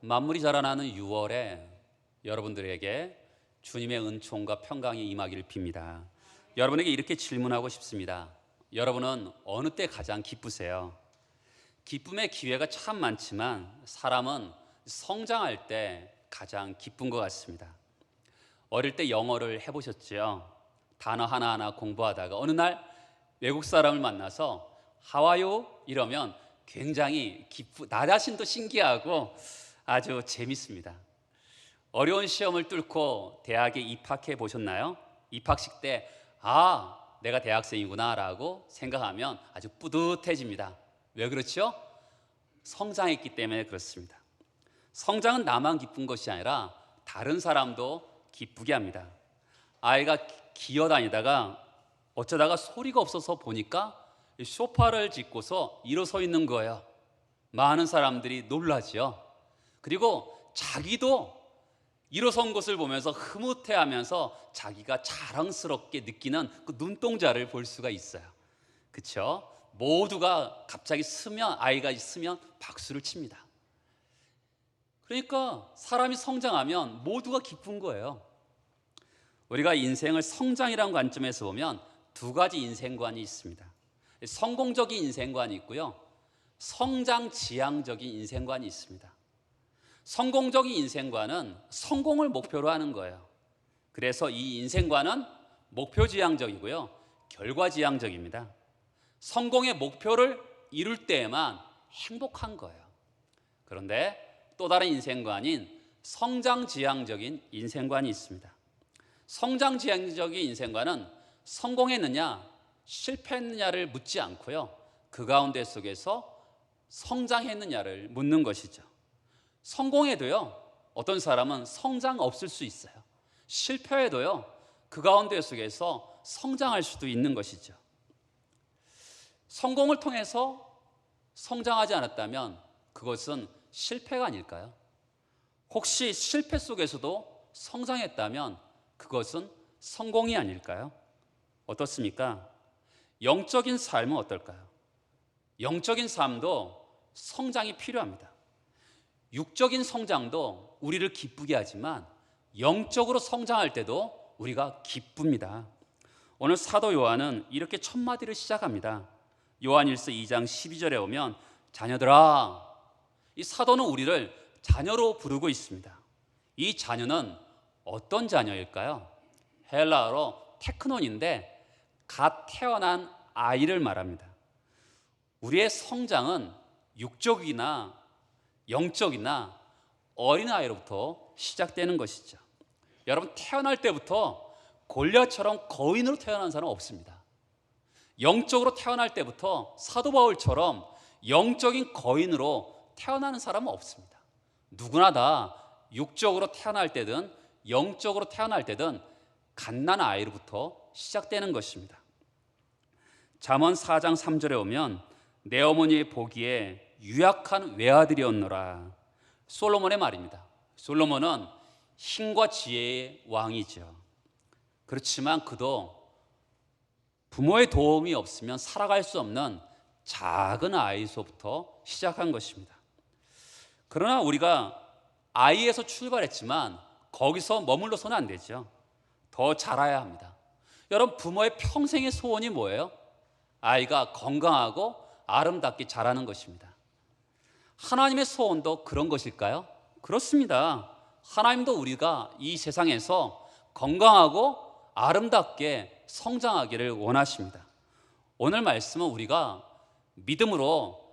만물이 자라나는 6월에 여러분들에게 주님의 은총과 평강이 임하기를 빕니다. 여러분에게 이렇게 질문하고 싶습니다. 여러분은 어느 때 가장 기쁘세요? 기쁨의 기회가 참 많지만 사람은 성장할 때 가장 기쁜 것 같습니다. 어릴 때 영어를 해보셨죠? 단어 하나하나 공부하다가 어느 날 외국 사람을 만나서 How are you? 이러면 굉장히 나 자신도 신기하고 아주 재밌습니다. 어려운 시험을 뚫고 대학에 입학해 보셨나요? 입학식 때 내가 대학생이구나 라고 생각하면 아주 뿌듯해집니다. 왜 그렇죠? 성장했기 때문에 그렇습니다. 성장은 나만 기쁜 것이 아니라 다른 사람도 기쁘게 합니다. 아이가 기어다니다가 어쩌다가 소리가 없어서 보니까 소파를 짚고서 일어서 있는 거예요. 많은 사람들이 놀라죠. 그리고 자기도 일어선 것을 보면서 흐뭇해하면서 자기가 자랑스럽게 느끼는 그 눈동자를 볼 수가 있어요. 그렇죠? 모두가 갑자기 아이가 있으면 박수를 칩니다. 그러니까 사람이 성장하면 모두가 기쁜 거예요. 우리가 인생을 성장이라는 관점에서 보면 두 가지 인생관이 있습니다. 성공적인 인생관이 있고요, 성장지향적인 인생관이 있습니다. 성공적인 인생관은 성공을 목표로 하는 거예요. 그래서 이 인생관은 목표지향적이고요, 결과지향적입니다. 성공의 목표를 이룰 때에만 행복한 거예요. 그런데 또 다른 인생관인 성장지향적인 인생관이 있습니다. 성장지향적인 인생관은 성공했느냐 실패했느냐를 묻지 않고요, 그 가운데 속에서 성장했느냐를 묻는 것이죠. 성공해도요, 어떤 사람은 성장 없을 수 있어요. 실패해도요, 그 가운데 속에서 성장할 수도 있는 것이죠. 성공을 통해서 성장하지 않았다면 그것은 실패가 아닐까요? 혹시 실패 속에서도 성장했다면 그것은 성공이 아닐까요? 어떻습니까? 영적인 삶은 어떨까요? 영적인 삶도 성장이 필요합니다. 육적인 성장도 우리를 기쁘게 하지만 영적으로 성장할 때도 우리가 기쁩니다. 오늘 사도 요한은 이렇게 첫 마디를 시작합니다. 요한일서 2장 12절에 오면 자녀들아, 이 사도는 우리를 자녀로 부르고 있습니다. 이 자녀는 어떤 자녀일까요? 헬라어로 테크논인데 갓 태어난 아이를 말합니다. 우리의 성장은 육적이나 영적이나 어린아이로부터 시작되는 것이죠. 여러분, 태어날 때부터 골리앗처럼 거인으로 태어난 사람은 없습니다. 영적으로 태어날 때부터 사도 바울처럼 영적인 거인으로 태어나는 사람은 없습니다. 누구나 다 육적으로 태어날 때든 영적으로 태어날 때든 갓난아이로부터 시작되는 것입니다. 잠언 4장 3절에 오면 내 어머니의 보기에 유약한 외아들이었노라. 솔로몬의 말입니다. 솔로몬은 힘과 지혜의 왕이죠. 그렇지만 그도 부모의 도움이 없으면 살아갈 수 없는 작은 아이로부터 시작한 것입니다. 그러나 우리가 아이에서 출발했지만 거기서 머물러서는 안 되죠. 더 자라야 합니다. 여러분, 부모의 평생의 소원이 뭐예요? 아이가 건강하고 아름답게 자라는 것입니다. 하나님의 소원도 그런 것일까요? 그렇습니다. 하나님도 우리가 이 세상에서 건강하고 아름답게 성장하기를 원하십니다. 오늘 말씀은 우리가 믿음으로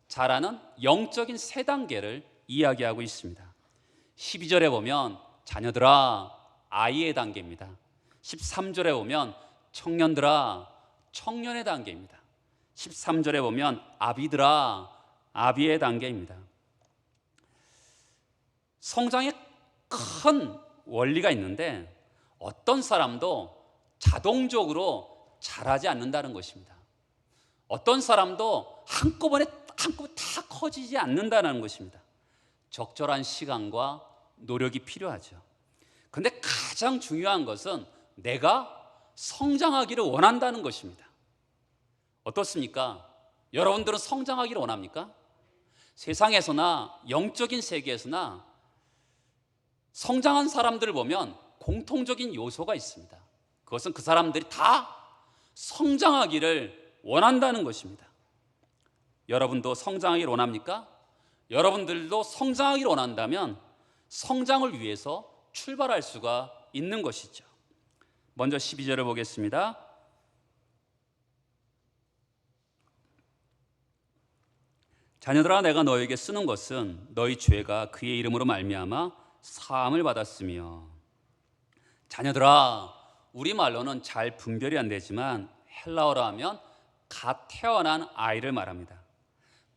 자라는 영적인 세 단계를 이야기하고 있습니다. 12절에 보면 자녀들아, 아이의 단계입니다. 13절에 보면 청년들아, 청년의 단계입니다. 13절에 보면 아비들아, 아비의 단계입니다. 성장에 큰 원리가 있는데 어떤 사람도 자동적으로 자라지 않는다는 것입니다. 어떤 사람도 한꺼번에 다 커지지 않는다는 것입니다. 적절한 시간과 노력이 필요하죠. 그런데 가장 중요한 것은 내가 성장하기를 원한다는 것입니다. 어떻습니까? 여러분들은 성장하기를 원합니까? 세상에서나 영적인 세계에서나 성장한 사람들을 보면 공통적인 요소가 있습니다. 그것은 그 사람들이 다 성장하기를 원한다는 것입니다. 여러분도 성장하기를 원합니까? 여러분들도 성장하기를 원한다면 성장을 위해서 출발할 수가 있는 것이죠. 먼저 12절을 보겠습니다. 자녀들아, 내가 너에게 쓰는 것은 너희 죄가 그의 이름으로 말미암아 사함을 받았으며. 자녀들아, 우리말로는 잘 분별이 안 되지만 헬라어로 하면 갓 태어난 아이를 말합니다.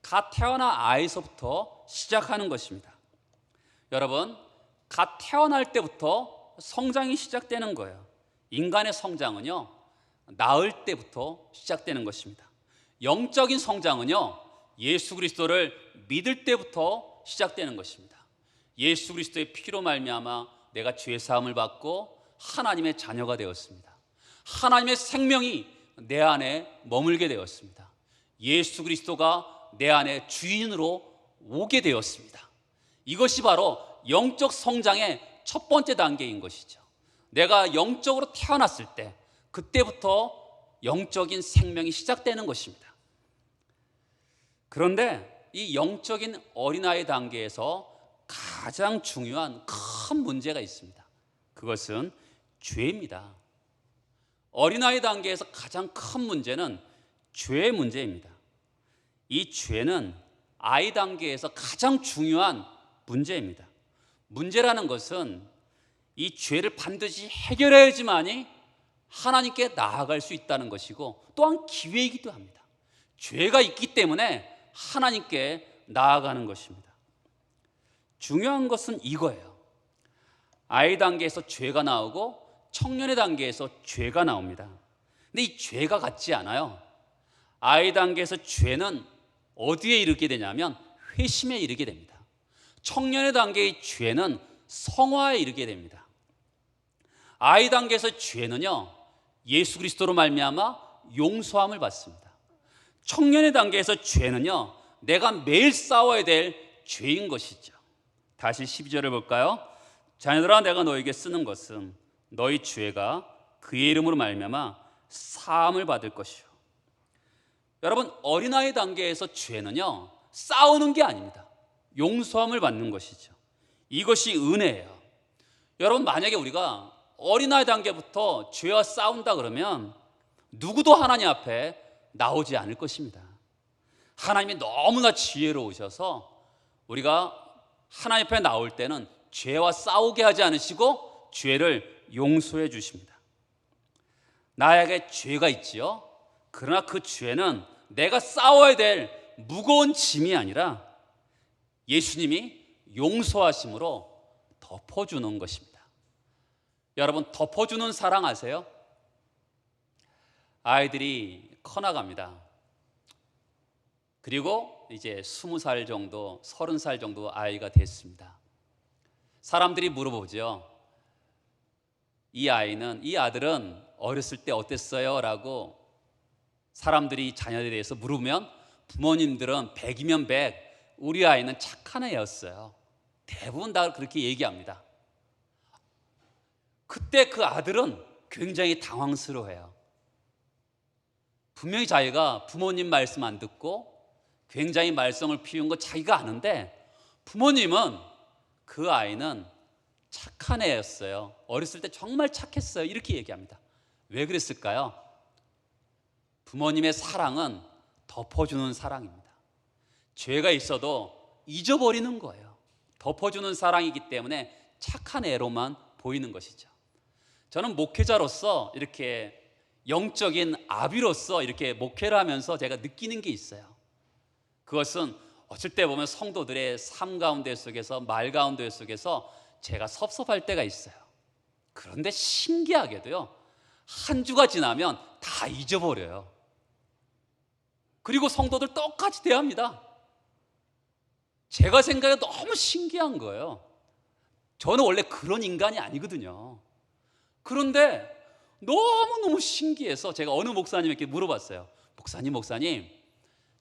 갓 태어난 아이에서부터 시작하는 것입니다. 여러분, 갓 태어날 때부터 성장이 시작되는 거예요. 인간의 성장은요, 낳을 때부터 시작되는 것입니다. 영적인 성장은요, 예수 그리스도를 믿을 때부터 시작되는 것입니다. 예수 그리스도의 피로 말미암아 내가 죄 사함을 받고 하나님의 자녀가 되었습니다. 하나님의 생명이 내 안에 머물게 되었습니다. 예수 그리스도가 내 안에 주인으로 오게 되었습니다. 이것이 바로 영적 성장의 첫 번째 단계인 것이죠. 내가 영적으로 태어났을 때 그때부터 영적인 생명이 시작되는 것입니다. 그런데 이 영적인 어린아이 단계에서 가장 중요한 큰 문제가 있습니다. 그것은 죄입니다. 어린아이 단계에서 가장 큰 문제는 죄의 문제입니다. 이 죄는 아이 단계에서 가장 중요한 문제입니다. 문제라는 것은 이 죄를 반드시 해결해야지만이 하나님께 나아갈 수 있다는 것이고 또한 기회이기도 합니다. 죄가 있기 때문에 하나님께 나아가는 것입니다. 중요한 것은 이거예요. 아이 단계에서 죄가 나오고 청년의 단계에서 죄가 나옵니다. 근데 이 죄가 같지 않아요. 아이 단계에서 죄는 어디에 이르게 되냐면 회심에 이르게 됩니다. 청년의 단계의 죄는 성화에 이르게 됩니다. 아이 단계에서 죄는요, 예수 그리스도로 말미암아 용서함을 받습니다. 청년의 단계에서 죄는요, 내가 매일 싸워야 될 죄인 것이죠. 다시 12절을 볼까요? 자녀들아, 내가 너에게 쓰는 것은 너희 죄가 그의 이름으로 말미암아 사함을 받을 것이요. 여러분, 어린아이 단계에서 죄는요, 싸우는 게 아닙니다. 용서함을 받는 것이죠. 이것이 은혜예요. 여러분, 만약에 우리가 어린아이 단계부터 죄와 싸운다 그러면 누구도 하나님 앞에 나오지 않을 것입니다. 하나님이 너무나 지혜로우셔서 우리가 하나님 앞에 나올 때는 죄와 싸우게 하지 않으시고 죄를 용서해 주십니다. 나에게 죄가 있지요. 그러나 그 죄는 내가 싸워야 될 무거운 짐이 아니라 예수님이 용서하심으로 덮어주는 것입니다. 여러분, 덮어주는 사랑 아세요? 아이들이 커나갑니다. 그리고 이제 20살 정도, 30살 정도 아이가 됐습니다. 사람들이 물어보죠. 이 아들은 어렸을 때 어땠어요? 라고 사람들이 자녀에 대해서 물으면 부모님들은 100이면 100, 우리 아이는 착한 애였어요. 대부분 다 그렇게 얘기합니다. 그때 그 아들은 굉장히 당황스러워해요. 분명히 자기가 부모님 말씀 안 듣고 굉장히 말썽을 피운 거 자기가 아는데 부모님은 그 아이는 착한 애였어요. 어렸을 때 정말 착했어요. 이렇게 얘기합니다. 왜 그랬을까요? 부모님의 사랑은 덮어주는 사랑입니다. 죄가 있어도 잊어버리는 거예요. 덮어주는 사랑이기 때문에 착한 애로만 보이는 것이죠. 저는 목회자로서 이렇게 영적인 아비로서 이렇게 목회를 하면서 제가 느끼는 게 있어요. 그것은 어쩔 때 보면 성도들의 삶 가운데 속에서 말 가운데 속에서 제가 섭섭할 때가 있어요. 그런데 신기하게도요, 한 주가 지나면 다 잊어버려요. 그리고 성도들 똑같이 대합니다. 제가 생각해 너무 신기한 거예요. 저는 원래 그런 인간이 아니거든요. 그런데 너무너무 신기해서 제가 어느 목사님에게 물어봤어요. 목사님,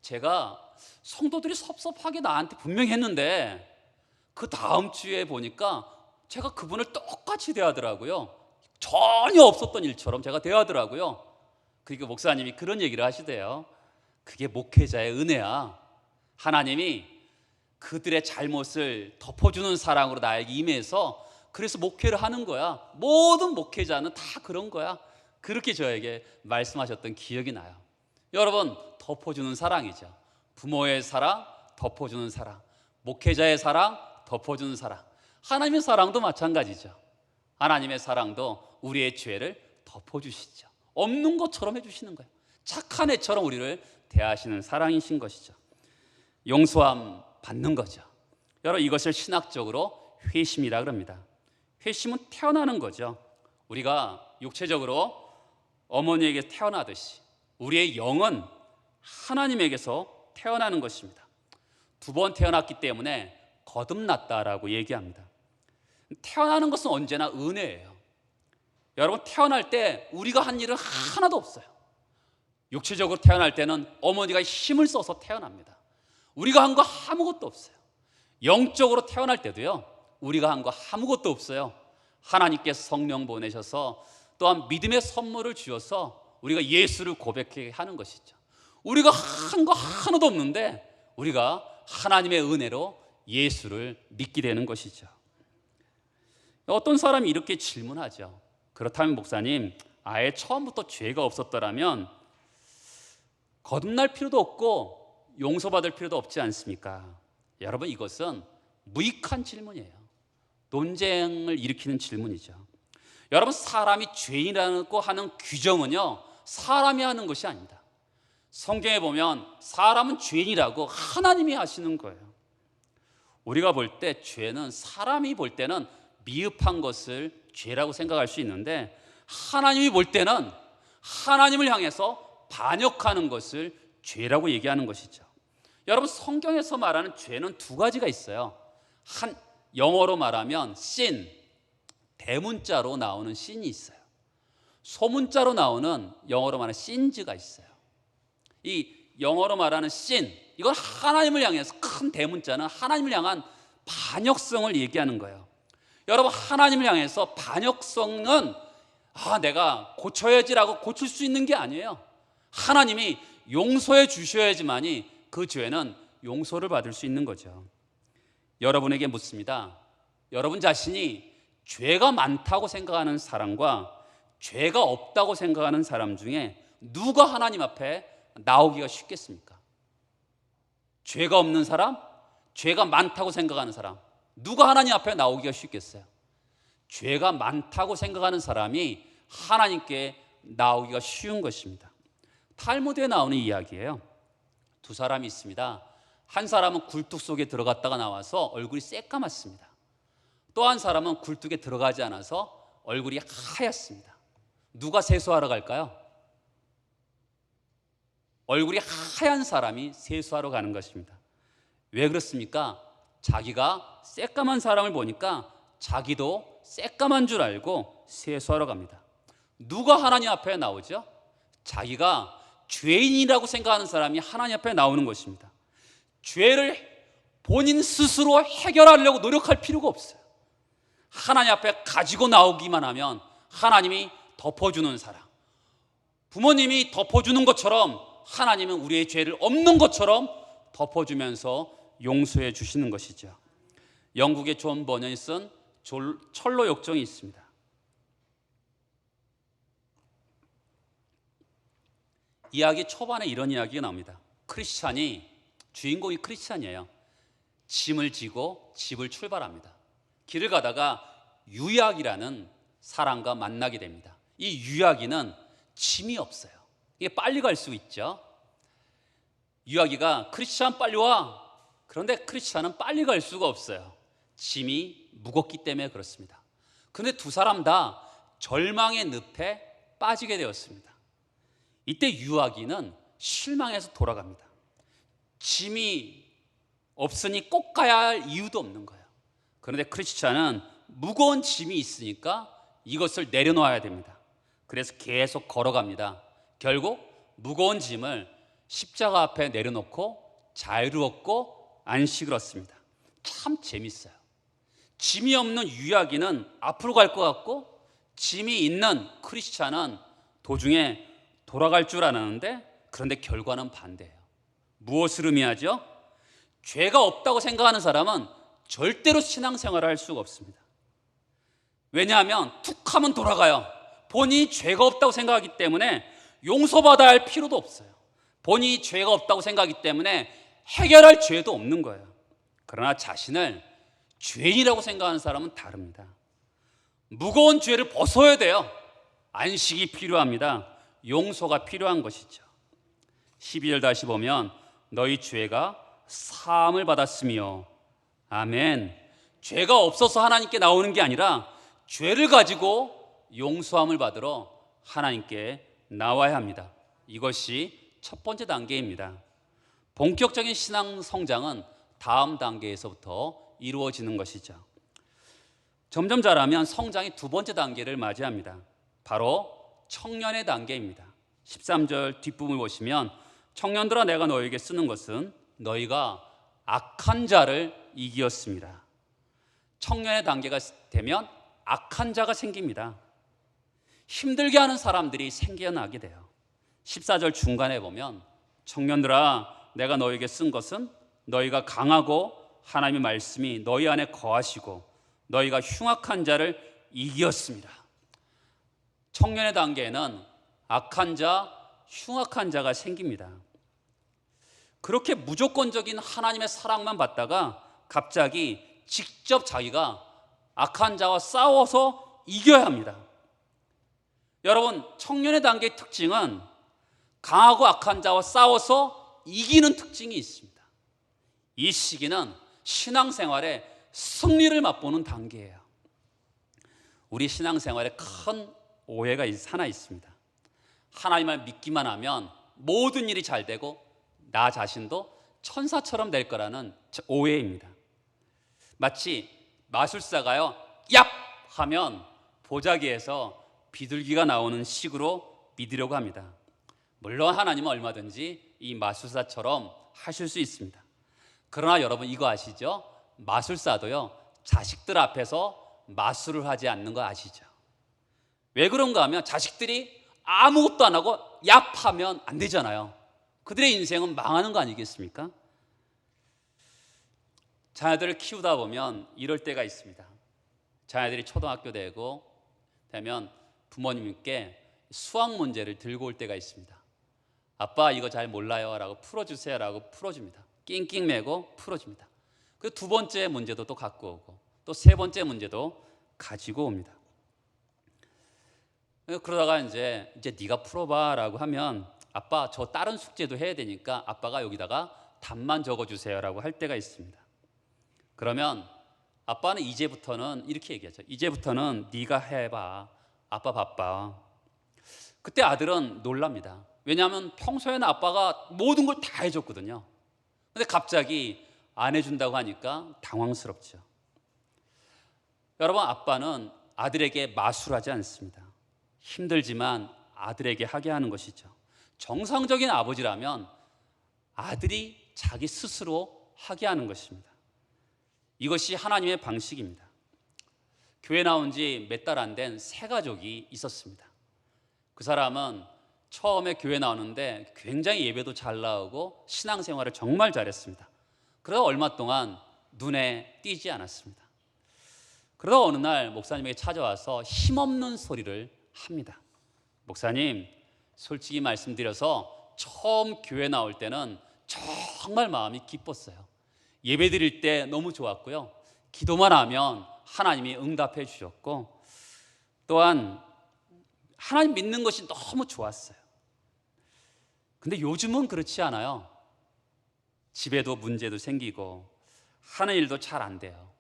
제가 성도들이 섭섭하게 나한테 분명히 했는데 그 다음 주에 보니까 제가 그분을 똑같이 대하더라고요. 전혀 없었던 일처럼 제가 대하더라고요. 그러니까 목사님이 그런 얘기를 하시대요. 그게 목회자의 은혜야. 하나님이 그들의 잘못을 덮어주는 사랑으로 나에게 임해서 그래서 목회를 하는 거야. 모든 목회자는 다 그런 거야. 그렇게 저에게 말씀하셨던 기억이 나요. 여러분, 덮어주는 사랑이죠. 부모의 사랑, 덮어주는 사랑. 목회자의 사랑, 덮어주는 사랑. 하나님의 사랑도 마찬가지죠. 하나님의 사랑도 우리의 죄를 덮어주시죠. 없는 것처럼 해주시는 거예요. 착한 애처럼 우리를 대하시는 사랑이신 것이죠. 용서함 받는 거죠. 여러분, 이것을 신학적으로 회심이라 그럽니다. 회심은 태어나는 거죠. 우리가 육체적으로 어머니에게 태어나듯이 우리의 영은 하나님에게서 태어나는 것입니다. 두 번 태어났기 때문에 거듭났다라고 얘기합니다. 태어나는 것은 언제나 은혜예요. 여러분, 태어날 때 우리가 한 일은 하나도 없어요. 육체적으로 태어날 때는 어머니가 힘을 써서 태어납니다. 우리가 한 거 아무것도 없어요. 영적으로 태어날 때도요, 우리가 한 거 아무것도 없어요. 하나님께서 성령 보내셔서 또한 믿음의 선물을 주셔서 우리가 예수를 고백하게 하는 것이죠. 우리가 한 거 하나도 없는데 우리가 하나님의 은혜로 예수를 믿게 되는 것이죠. 어떤 사람이 이렇게 질문하죠. 그렇다면 목사님, 아예 처음부터 죄가 없었더라면 거듭날 필요도 없고 용서받을 필요도 없지 않습니까? 여러분, 이것은 무익한 질문이에요. 논쟁을 일으키는 질문이죠. 여러분, 사람이 죄인이라고 하는 규정은요, 사람이 하는 것이 아닙니다. 성경에 보면 사람은 죄인이라고 하나님이 하시는 거예요. 우리가 볼 때 죄는, 사람이 볼 때는 미흡한 것을 죄라고 생각할 수 있는데 하나님이 볼 때는 하나님을 향해서 반역하는 것을 죄라고 얘기하는 것이죠. 여러분, 성경에서 말하는 죄는 두 가지가 있어요. 영어로 말하면 sin, 대문자로 나오는 sin이 있어요. 소문자로 나오는 영어로 말하는 sins가 있어요. 이 영어로 말하는 sin, 이건 하나님을 향해서, 큰 대문자는 하나님을 향한 반역성을 얘기하는 거예요. 여러분, 하나님을 향해서 반역성은 내가 고쳐야지라고 고칠 수 있는 게 아니에요. 하나님이 용서해 주셔야지만이 그 죄는 용서를 받을 수 있는 거죠. 여러분에게 묻습니다. 여러분 자신이 죄가 많다고 생각하는 사람과 죄가 없다고 생각하는 사람 중에 누가 하나님 앞에 나오기가 쉽겠습니까? 죄가 없는 사람, 죄가 많다고 생각하는 사람, 누가 하나님 앞에 나오기가 쉽겠어요? 죄가 많다고 생각하는 사람이 하나님께 나오기가 쉬운 것입니다. 탈무드에 나오는 이야기예요. 두 사람이 있습니다. 한 사람은 굴뚝 속에 들어갔다가 나와서 얼굴이 새까맣습니다. 또 한 사람은 굴뚝에 들어가지 않아서 얼굴이 하얗습니다. 누가 세수하러 갈까요? 얼굴이 하얀 사람이 세수하러 가는 것입니다. 왜 그렇습니까? 자기가 새까만 사람을 보니까 자기도 새까만 줄 알고 세수하러 갑니다. 누가 하나님 앞에 나오죠? 자기가 죄인이라고 생각하는 사람이 하나님 앞에 나오는 것입니다. 죄를 본인 스스로 해결하려고 노력할 필요가 없어요. 하나님 앞에 가지고 나오기만 하면 하나님이 덮어주는 사람, 부모님이 덮어주는 것처럼 하나님은 우리의 죄를 없는 것처럼 덮어주면서 용서해 주시는 것이죠. 영국의 존 버년이 쓴 철로 역정이 있습니다. 이야기 초반에 이런 이야기가 나옵니다. 주인공이 크리스찬이에요. 짐을 지고 집을 출발합니다. 길을 가다가 유약이라는 사람과 만나게 됩니다. 이 유약이는 짐이 없어요. 이게 빨리 갈 수 있죠. 유아기가 크리스찬 빨리 와. 그런데 크리스찬은 빨리 갈 수가 없어요. 짐이 무겁기 때문에 그렇습니다. 그런데 두 사람 다 절망의 늪에 빠지게 되었습니다. 이때 유아기는 실망해서 돌아갑니다. 짐이 없으니 꼭 가야 할 이유도 없는 거예요. 그런데 크리스찬은 무거운 짐이 있으니까 이것을 내려놓아야 됩니다. 그래서 계속 걸어갑니다. 결국 무거운 짐을 십자가 앞에 내려놓고 자유롭고 안식을 얻습니다. 참 재밌어요. 짐이 없는 유아기는 앞으로 갈 것 같고 짐이 있는 크리스찬은 도중에 돌아갈 줄 알았는데 그런데 결과는 반대예요. 무엇을 의미하죠? 죄가 없다고 생각하는 사람은 절대로 신앙생활을 할 수가 없습니다. 왜냐하면 툭 하면 돌아가요. 본인이 죄가 없다고 생각하기 때문에 용서받아야 할 필요도 없어요. 본인이 죄가 없다고 생각하기 때문에 해결할 죄도 없는 거예요. 그러나 자신을 죄인이라고 생각하는 사람은 다릅니다. 무거운 죄를 벗어야 돼요. 안식이 필요합니다. 용서가 필요한 것이죠. 12절 다시 보면 너희 죄가 사함을 받았으며 아멘. 죄가 없어서 하나님께 나오는 게 아니라 죄를 가지고 용서함을 받으러 하나님께 나와야 합니다. 이것이 첫 번째 단계입니다. 본격적인 신앙 성장은 다음 단계에서부터 이루어지는 것이죠. 점점 자라면 성장의 두 번째 단계를 맞이합니다. 바로 청년의 단계입니다. 13절 뒷부분을 보시면 청년들아 내가 너에게 쓰는 것은 너희가 악한 자를 이기었습니다. 청년의 단계가 되면 악한 자가 생깁니다. 힘들게 하는 사람들이 생겨나게 돼요. 14절 중간에 보면 청년들아 내가 너에게 쓴 것은 너희가 강하고 하나님의 말씀이 너희 안에 거하시고 너희가 흉악한 자를 이기었습니다. 청년의 단계에는 악한 자, 흉악한 자가 생깁니다. 그렇게 무조건적인 하나님의 사랑만 받다가 갑자기 직접 자기가 악한 자와 싸워서 이겨야 합니다. 여러분, 청년의 단계의 특징은 강하고 악한 자와 싸워서 이기는 특징이 있습니다. 이 시기는 신앙생활의 승리를 맛보는 단계예요. 우리 신앙생활에 큰 오해가 하나 있습니다. 하나님을 믿기만 하면 모든 일이 잘 되고 나 자신도 천사처럼 될 거라는 오해입니다. 마치 마술사가요 얍! 하면 보자기에서 비둘기가 나오는 식으로 믿으려고 합니다. 물론 하나님은 얼마든지 이 마술사처럼 하실 수 있습니다. 그러나 여러분 이거 아시죠? 마술사도요 자식들 앞에서 마술을 하지 않는 거 아시죠? 왜 그런가 하면 자식들이 아무것도 안 하고 얍 하면 안 되잖아요. 그들의 인생은 망하는 거 아니겠습니까? 자녀들을 키우다 보면 이럴 때가 있습니다. 자녀들이 초등학교 되면 부모님께 수학 문제를 들고 올 때가 있습니다. 아빠 이거 잘 몰라요 라고 풀어주세요 라고 풀어줍니다. 낑낑매고 풀어줍니다. 그 두 번째 문제도 또 갖고 오고 또 세 번째 문제도 가지고 옵니다. 그러다가 이제 네가 풀어봐 라고 하면 아빠 저 다른 숙제도 해야 되니까 아빠가 여기다가 답만 적어주세요 라고 할 때가 있습니다. 그러면 아빠는 이제부터는 이렇게 얘기하죠. 이제부터는 네가 해봐. 아빠 바빠. 그때 아들은 놀랍니다. 왜냐하면 평소에는 아빠가 모든 걸 다 해줬거든요. 근데 갑자기 안 해준다고 하니까 당황스럽죠. 여러분, 아빠는 아들에게 마술하지 않습니다. 힘들지만 아들에게 하게 하는 것이죠. 정상적인 아버지라면 아들이 자기 스스로 하게 하는 것입니다. 이것이 하나님의 방식입니다. 교회 나온 지 몇 달 안 된 새 가족이 있었습니다. 그 사람은 처음에 교회 나오는데 굉장히 예배도 잘 나오고 신앙생활을 정말 잘했습니다. 그러다 얼마 동안 눈에 띄지 않았습니다. 그러다 어느 날 목사님에게 찾아와서 힘없는 소리를 합니다. 목사님, 솔직히 말씀드려서 처음 교회 나올 때는 정말 마음이 기뻤어요. 예배 드릴 때 너무 좋았고요. 기도만 하면 하나님이 응답해 주셨고 또한 하나님 믿는 것이 너무 좋았어요. 근데 요즘은 그렇지 않아요. 집에도 문제도 생기고 하는 일도 잘 안 돼요.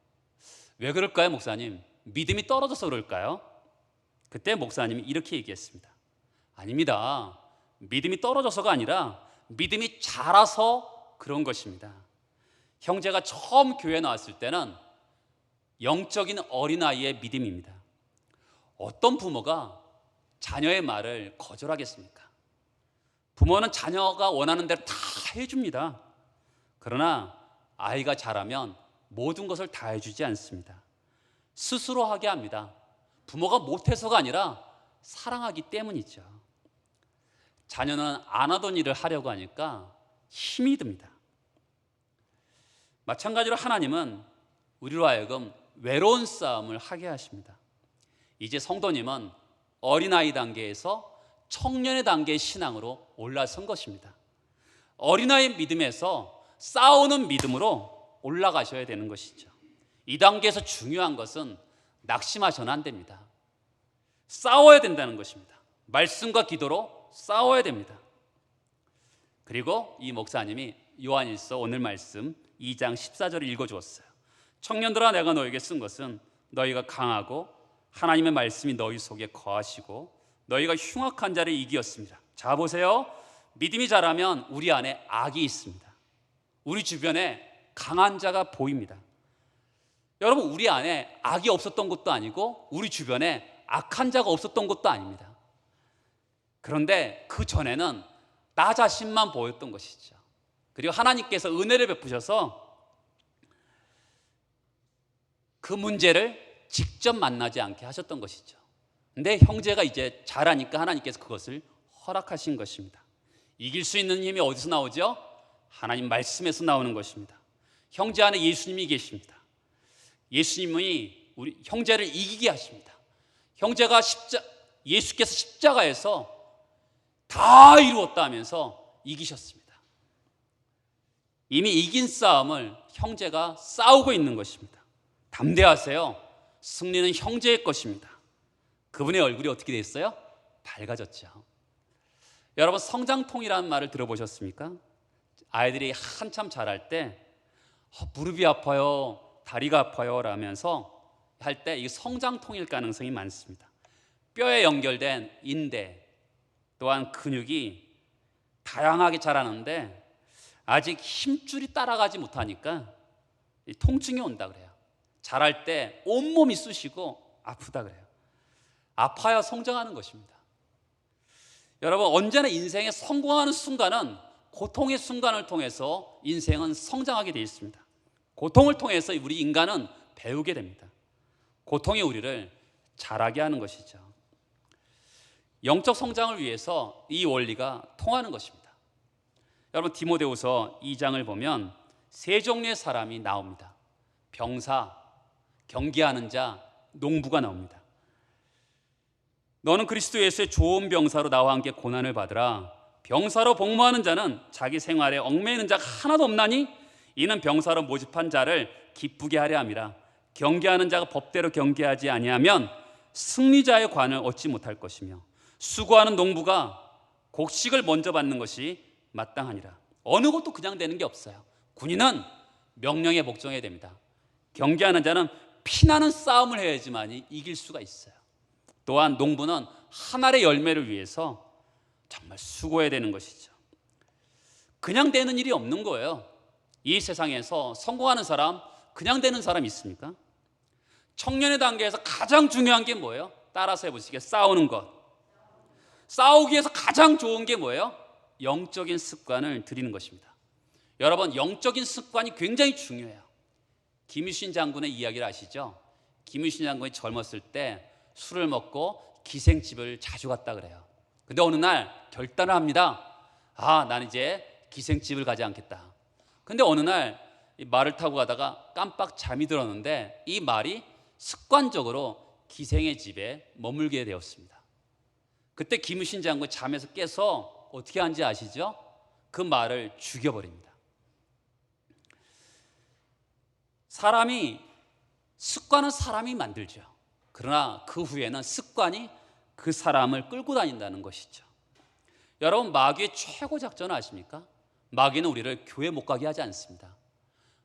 왜 그럴까요, 목사님? 믿음이 떨어져서 그럴까요? 그때 목사님이 이렇게 얘기했습니다. 아닙니다. 믿음이 떨어져서가 아니라 믿음이 자라서 그런 것입니다. 형제가 처음 교회 나왔을 때는 영적인 어린아이의 믿음입니다. 어떤 부모가 자녀의 말을 거절하겠습니까? 부모는 자녀가 원하는 대로 다 해줍니다. 그러나 아이가 자라면 모든 것을 다 해주지 않습니다. 스스로 하게 합니다. 부모가 못해서가 아니라 사랑하기 때문이죠. 자녀는 안 하던 일을 하려고 하니까 힘이 듭니다. 마찬가지로 하나님은 우리로 하여금 외로운 싸움을 하게 하십니다. 이제 성도님은 어린아이 단계에서 청년의 단계의 신앙으로 올라선 것입니다. 어린아이 믿음에서 싸우는 믿음으로 올라가셔야 되는 것이죠. 이 단계에서 중요한 것은 낙심하셔는 안 됩니다. 싸워야 된다는 것입니다. 말씀과 기도로 싸워야 됩니다. 그리고 이 목사님이 요한일서 오늘 말씀 2장 14절을 읽어주었어요. 청년들아, 내가 너에게 쓴 것은 너희가 강하고 하나님의 말씀이 너희 속에 거하시고 너희가 흉악한 자를 이기었습니다. 자, 보세요. 믿음이 자라면 우리 안에 악이 있습니다. 우리 주변에 강한 자가 보입니다. 여러분, 우리 안에 악이 없었던 것도 아니고 우리 주변에 악한 자가 없었던 것도 아닙니다. 그런데 그 전에는 나 자신만 보였던 것이죠. 그리고 하나님께서 은혜를 베푸셔서 그 문제를 직접 만나지 않게 하셨던 것이죠. 근데 형제가 이제 자라니까 하나님께서 그것을 허락하신 것입니다. 이길 수 있는 힘이 어디서 나오죠? 하나님 말씀에서 나오는 것입니다. 형제 안에 예수님이 계십니다. 예수님이 우리 형제를 이기게 하십니다. 형제가 예수께서 십자가에서 다 이루었다 하면서 이기셨습니다. 이미 이긴 싸움을 형제가 싸우고 있는 것입니다. 담대하세요. 승리는 형제의 것입니다. 그분의 얼굴이 어떻게 됐어요? 밝아졌죠. 여러분, 성장통이라는 말을 들어보셨습니까? 아이들이 한참 자랄 때 무릎이 아파요, 다리가 아파요 라면서 할 때 이 성장통일 가능성이 많습니다. 뼈에 연결된 인대 또한 근육이 다양하게 자라는데 아직 힘줄이 따라가지 못하니까 통증이 온다 그래요. 자랄 때 온몸이 쑤시고 아프다 그래요. 아파야 성장하는 것입니다. 여러분, 언제나 인생에 성공하는 순간은 고통의 순간을 통해서 인생은 성장하게 되어 있습니다. 고통을 통해서 우리 인간은 배우게 됩니다. 고통이 우리를 자라게 하는 것이죠. 영적 성장을 위해서 이 원리가 통하는 것입니다. 여러분, 디모데후서 2장을 보면 세 종류의 사람이 나옵니다. 병사, 경계하는 자, 농부가 나옵니다. 너는 그리스도 예수의 좋은 병사로 나와 함께 고난을 받으라. 병사로 복무하는 자는 자기 생활에 얽매이는 자가 하나도 없나니 이는 병사로 모집한 자를 기쁘게 하려 함이라. 경계하는 자가 법대로 경계하지 아니하면 승리자의 관을 얻지 못할 것이며 수고하는 농부가 곡식을 먼저 받는 것이 마땅하니라. 어느 것도 그냥 되는 게 없어요. 군인은 명령에 복종해야 됩니다. 경계하는 자는 피나는 싸움을 해야지만 이길 수가 있어요. 또한 농부는 한 알의 열매를 위해서 정말 수고해야 되는 것이죠. 그냥 되는 일이 없는 거예요. 이 세상에서 성공하는 사람, 그냥 되는 사람 있습니까? 청년의 단계에서 가장 중요한 게 뭐예요? 따라서 해보시게. 싸우는 것. 싸우기 위해서 가장 좋은 게 뭐예요? 영적인 습관을 들이는 것입니다. 여러분, 영적인 습관이 굉장히 중요해요. 김유신 장군의 이야기를 아시죠? 김유신 장군이 젊었을 때 술을 먹고 기생집을 자주 갔다 그래요. 근데 어느 날 결단을 합니다. 나는 이제 기생집을 가지 않겠다. 근데 어느 날 말을 타고 가다가 깜빡 잠이 들었는데 이 말이 습관적으로 기생의 집에 머물게 되었습니다. 그때 김유신 장군 잠에서 깨서 어떻게 한지 아시죠? 그 말을 죽여버립니다. 습관은 사람이 만들죠. 그러나 그 후에는 습관이 그 사람을 끌고 다닌다는 것이죠. 여러분, 마귀의 최고 작전은 아십니까? 마귀는 우리를 교회 못 가게 하지 않습니다.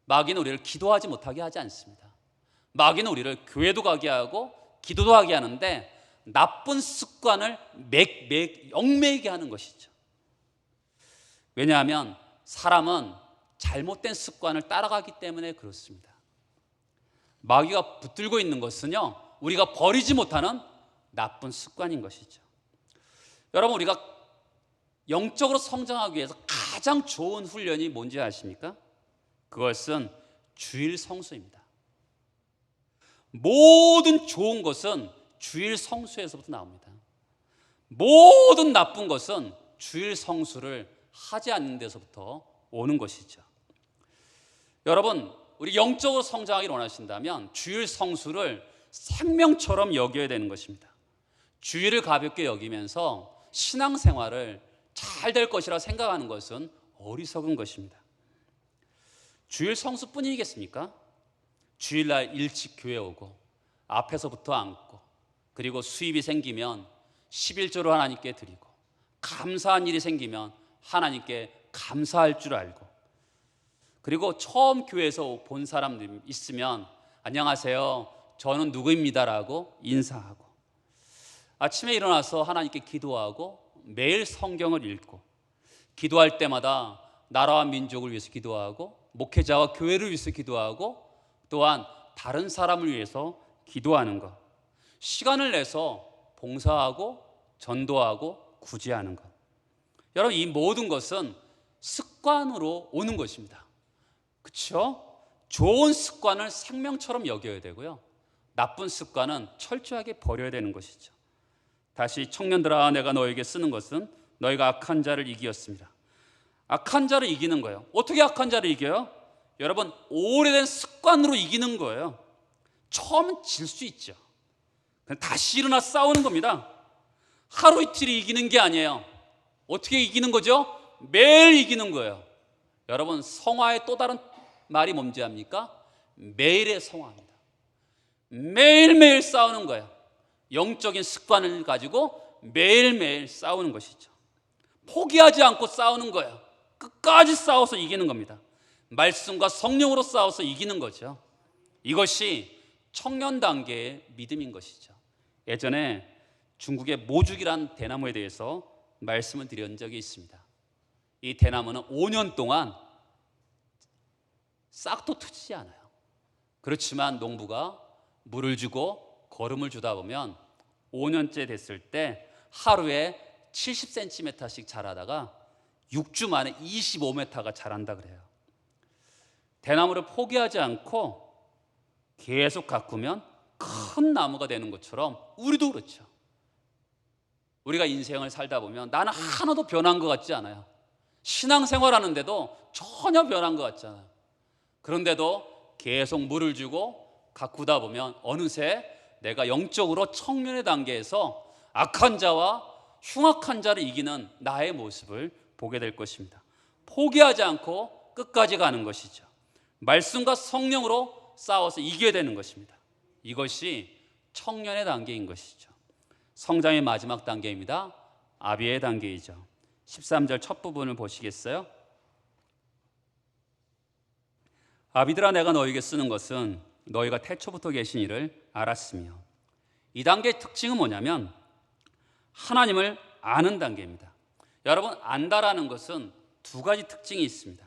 마귀는 우리를 기도하지 못하게 하지 않습니다. 마귀는 우리를 교회도 가게 하고 기도도 하게 하는데 나쁜 습관을 얽매이게 하는 것이죠. 왜냐하면 사람은 잘못된 습관을 따라가기 때문에 그렇습니다. 마귀가 붙들고 있는 것은요, 우리가 버리지 못하는 나쁜 습관인 것이죠. 여러분, 우리가 영적으로 성장하기 위해서 가장 좋은 훈련이 뭔지 아십니까? 그것은 주일 성수입니다. 모든 좋은 것은 주일 성수에서부터 나옵니다. 모든 나쁜 것은 주일 성수를 하지 않는 데서부터 오는 것이죠. 여러분, 우리 영적으로 성장하기를 원하신다면 주일 성수를 생명처럼 여겨야 되는 것입니다. 주일을 가볍게 여기면서 신앙생활을 잘 될 것이라 생각하는 것은 어리석은 것입니다. 주일 성수뿐이겠습니까? 주일날 일찍 교회 오고 앞에서부터 앉고, 그리고 수입이 생기면 11조를 하나님께 드리고, 감사한 일이 생기면 하나님께 감사할 줄 알고, 그리고 처음 교회에서 본 사람들 있으면 안녕하세요, 저는 누구입니다라고 인사하고, 아침에 일어나서 하나님께 기도하고 매일 성경을 읽고, 기도할 때마다 나라와 민족을 위해서 기도하고, 목회자와 교회를 위해서 기도하고, 또한 다른 사람을 위해서 기도하는 것, 시간을 내서 봉사하고 전도하고 구제하는 것. 여러분, 이 모든 것은 습관으로 오는 것입니다. 그렇죠? 좋은 습관을 생명처럼 여겨야 되고요, 나쁜 습관은 철저하게 버려야 되는 것이죠. 다시, 청년들아, 내가 너에게 쓰는 것은 너희가 악한 자를 이기었습니다. 악한 자를 이기는 거예요. 어떻게 악한 자를 이겨요? 여러분, 오래된 습관으로 이기는 거예요. 처음엔 질 수 있죠. 다시 일어나 싸우는 겁니다. 하루 이틀이 이기는 게 아니에요. 어떻게 이기는 거죠? 매일 이기는 거예요. 여러분, 성화의 또 다른 말이 뭔지 압니까? 매일의 성화입니다. 매일매일 싸우는 거예요. 영적인 습관을 가지고 매일매일 싸우는 것이죠. 포기하지 않고 싸우는 거예요. 끝까지 싸워서 이기는 겁니다. 말씀과 성령으로 싸워서 이기는 거죠. 이것이 청년 단계의 믿음인 것이죠. 예전에 중국의 모죽이란 대나무에 대해서 말씀을 드린 적이 있습니다. 이 대나무는 5년 동안 싹도 트지 않아요. 그렇지만 농부가 물을 주고 거름을 주다 보면 5년째 됐을 때 하루에 70cm씩 자라다가 6주 만에 25m가 자란다 그래요. 대나무를 포기하지 않고 계속 가꾸면 큰 나무가 되는 것처럼 우리도 그렇죠. 우리가 인생을 살다 보면 나는 하나도 변한 것 같지 않아요. 신앙생활 하는데도 전혀 변한 것 같지 않아요. 그런데도 계속 물을 주고 가꾸다 보면 어느새 내가 영적으로 청년의 단계에서 악한 자와 흉악한 자를 이기는 나의 모습을 보게 될 것입니다. 포기하지 않고 끝까지 가는 것이죠. 말씀과 성령으로 싸워서 이겨야 되는 것입니다. 이것이 청년의 단계인 것이죠. 성장의 마지막 단계입니다. 아비의 단계이죠. 13절 첫 부분을 보시겠어요? 아비들아, 내가 너에게 쓰는 것은 너희가 태초부터 계신 이를 알았으며. 이 단계의 특징은 뭐냐면 하나님을 아는 단계입니다. 여러분, 안다라는 것은 두 가지 특징이 있습니다.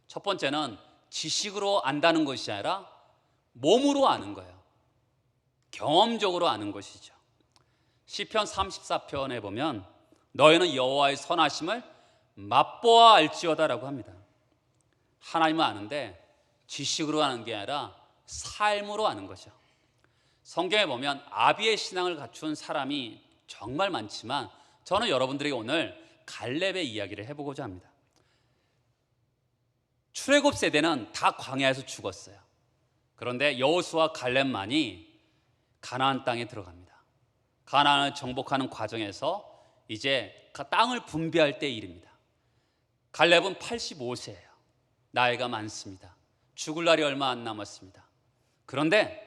첫 번째는 지식으로 안다는 것이 아니라 몸으로 아는 거예요. 경험적으로 아는 것이죠. 시편 34편에 보면 너희는 여호와의 선하심을 맛보아 알지어다라고 합니다. 하나님을 아는데 지식으로 아는 게 아니라 삶으로 아는 거죠. 성경에 보면 아비의 신앙을 갖춘 사람이 정말 많지만 저는 여러분들에게 오늘 갈렙의 이야기를 해보고자 합니다. 출애굽 세대는 다 광야에서 죽었어요. 그런데 여호수아 갈렙만이 가나안 땅에 들어갑니다. 가나안을 정복하는 과정에서 이제 땅을 분배할 때 일입니다. 갈렙은 85세예요. 나이가 많습니다. 죽을 날이 얼마 안 남았습니다. 그런데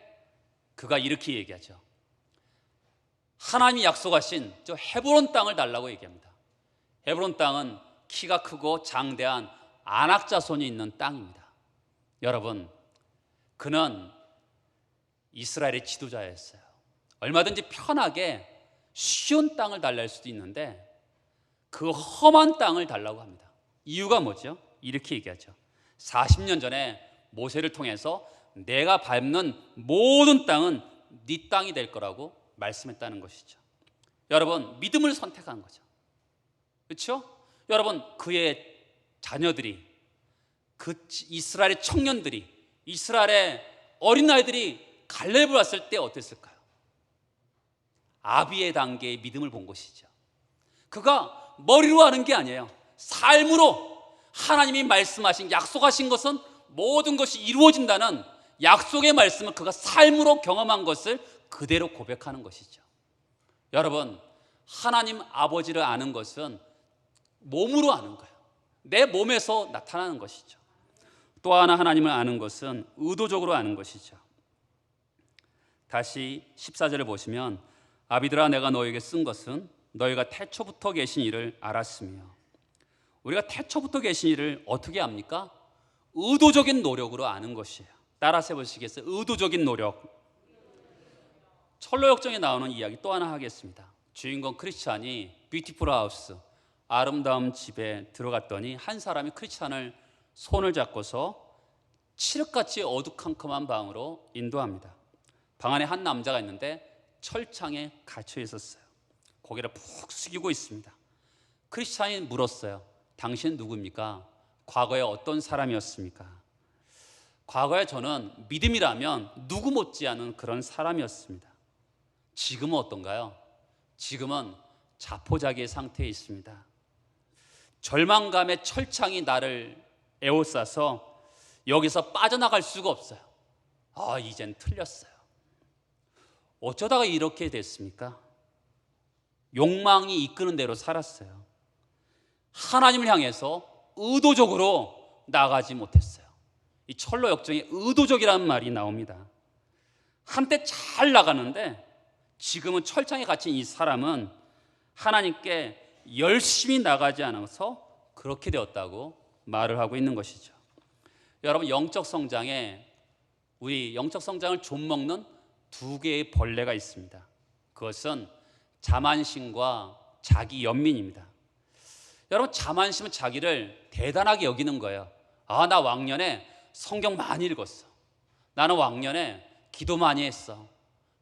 그가 이렇게 얘기하죠. 하나님이 약속하신 저 헤브론 땅을 달라고 얘기합니다. 헤브론 땅은 키가 크고 장대한 아낙 자손이 있는 땅입니다. 여러분, 그는 이스라엘의 지도자였어요. 얼마든지 편하게 쉬운 땅을 달라 할 수도 있는데 그 험한 땅을 달라고 합니다. 이유가 뭐죠? 이렇게 얘기하죠. 40년 전에 모세를 통해서 내가 밟는 모든 땅은 네 땅이 될 거라고 말씀했다는 것이죠. 여러분, 믿음을 선택한 거죠. 그렇죠? 여러분, 그의 자녀들이 그 이스라엘의 청년들이, 이스라엘의 어린아이들이 갈렙을 왔을 때 어땠을까요? 아비의 단계의 믿음을 본 것이죠. 그가 머리로 하는 게 아니에요. 삶으로 하나님이 말씀하신, 약속하신 것은 모든 것이 이루어진다는 약속의 말씀을 그가 삶으로 경험한 것을 그대로 고백하는 것이죠. 여러분, 하나님 아버지를 아는 것은 몸으로 아는 거예요. 내 몸에서 나타나는 것이죠. 또 하나 하나님을 아는 것은 의도적으로 아는 것이죠. 다시 14절을 보시면 아비들아 내가 너에게 쓴 것은 너희가 태초부터 계신 이를 알았으며. 우리가 태초부터 계신 이를 어떻게 압니까? 의도적인 노력으로 아는 것이에요. 따라서 해보시겠어요? 의도적인 노력. 철로역정에 나오는 이야기 또 하나 하겠습니다. 주인공 크리스찬이 뷰티풀 하우스, 아름다운 집에 들어갔더니 한 사람이 크리스찬을 손을 잡고서 칠흑같이 어두컴컴한 방으로 인도합니다. 방 안에 한 남자가 있는데 철창에 갇혀 있었어요. 고개를 푹 숙이고 있습니다. 크리스찬이 물었어요. 당신 누구입니까? 과거에 어떤 사람이었습니까? 과거에 저는 믿음이라면 누구 못지않은 그런 사람이었습니다. 지금은 어떤가요? 지금은 자포자기의 상태에 있습니다. 절망감의 철창이 나를 에워싸서 여기서 빠져나갈 수가 없어요. 이젠 틀렸어요. 어쩌다가 이렇게 됐습니까? 욕망이 이끄는 대로 살았어요. 하나님을 향해서 의도적으로 나가지 못했어요. 이 철로 역정에 의도적이라는 말이 나옵니다. 한때 잘 나가는데 지금은 철창에 갇힌 이 사람은 하나님께 열심히 나가지 않아서 그렇게 되었다고 말을 하고 있는 것이죠. 여러분, 영적 성장에 우리 영적 성장을 좀먹는 두 개의 벌레가 있습니다. 그것은 자만심과 자기 연민입니다. 여러분, 자만심은 자기를 대단하게 여기는 거예요. 나 왕년에 성경 많이 읽었어. 나는 왕년에 기도 많이 했어.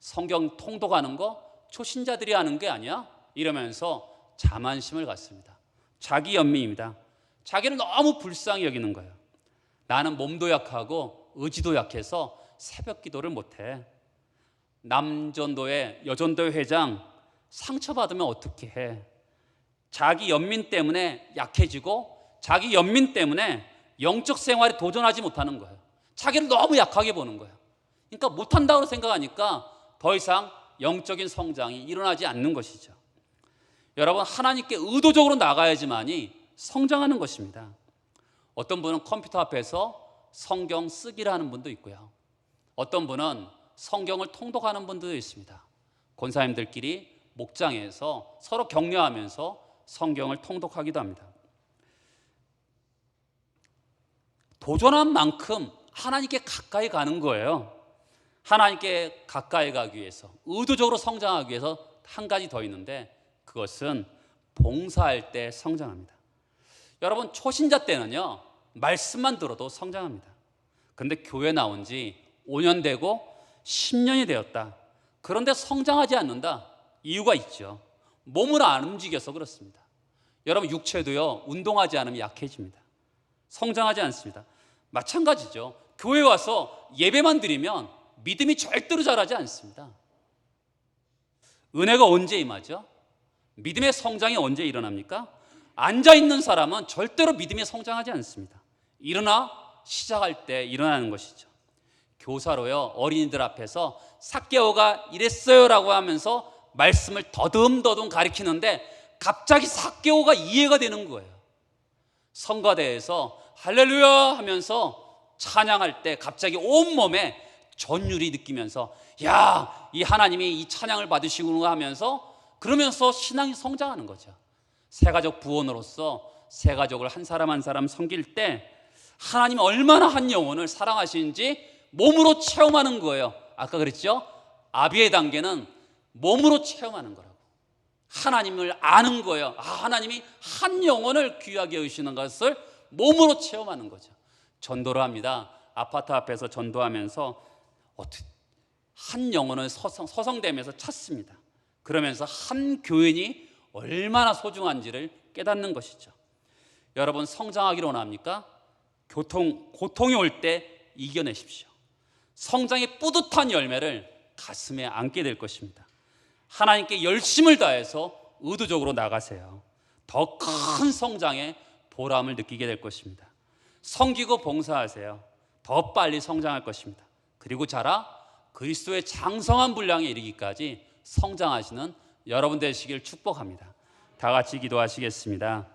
성경 통독하는 거 초신자들이 하는 게 아니야? 이러면서 자만심을 갖습니다. 자기 연민입니다. 자기를 너무 불쌍히 여기는 거예요. 나는 몸도 약하고 의지도 약해서 새벽 기도를 못해. 남전도회, 여전도회 회장 상처받으면 어떻게 해? 자기 연민 때문에 약해지고 자기 연민 때문에 영적 생활에 도전하지 못하는 거예요. 자기를 너무 약하게 보는 거예요. 그러니까 못한다고 생각하니까 더 이상 영적인 성장이 일어나지 않는 것이죠. 여러분, 하나님께 의도적으로 나가야지만이 성장하는 것입니다. 어떤 분은 컴퓨터 앞에서 성경 쓰기를 하는 분도 있고요. 어떤 분은 성경을 통독하는 분도 있습니다. 권사님들끼리 목장에서 서로 격려하면서 성경을 통독하기도 합니다. 도전한 만큼 하나님께 가까이 가는 거예요. 하나님께 가까이 가기 위해서, 의도적으로 성장하기 위해서 한 가지 더 있는데 그것은 봉사할 때 성장합니다. 여러분, 초신자 때는요 말씀만 들어도 성장합니다. 그런데 교회 나온 지 5년 되고 10년이 되었다. 그런데 성장하지 않는다. 이유가 있죠. 몸을 안 움직여서 그렇습니다. 여러분, 육체도요 운동하지 않으면 약해집니다. 성장하지 않습니다. 마찬가지죠. 교회 와서 예배만 드리면 믿음이 절대로 자라지 않습니다. 은혜가 언제 임하죠? 믿음의 성장이 언제 일어납니까? 앉아있는 사람은 절대로 믿음이 성장하지 않습니다. 일어나 시작할 때 일어나는 것이죠. 교사로요 어린이들 앞에서 삭개오가 이랬어요라고 하면서 말씀을 더듬더듬 가리키는데 갑자기 삭개오가 이해가 되는 거예요. 성가대에서 할렐루야 하면서 찬양할 때 갑자기 온몸에 전율이 느끼면서 야, 이 하나님이 이 찬양을 받으시구나 하면서 그러면서 신앙이 성장하는 거죠. 새가족 부원으로서 새가족을 한 사람 한 사람 섬길 때 하나님이 얼마나 한 영혼을 사랑하시는지 몸으로 체험하는 거예요. 아까 그랬죠? 아비의 단계는 몸으로 체험하는 거라고. 하나님을 아는 거예요. 하나님이 한 영혼을 귀하게 여기시는 것을 몸으로 체험하는 거죠. 전도를 합니다. 아파트 앞에서 전도하면서 한 영혼을 서성대면서 찾습니다. 그러면서 한 교인이 얼마나 소중한지를 깨닫는 것이죠. 여러분, 성장하기를 원합니까? 고통이 올 때 이겨내십시오. 성장의 뿌듯한 열매를 가슴에 안게 될 것입니다. 하나님께 열심을 다해서 의도적으로 나가세요. 더 큰 성장의 보람을 느끼게 될 것입니다. 섬기고 봉사하세요. 더 빨리 성장할 것입니다. 그리고 자라 그리스도의 장성한 분량에 이르기까지 성장하시는 여러분 되시길 축복합니다. 다 같이 기도하시겠습니다.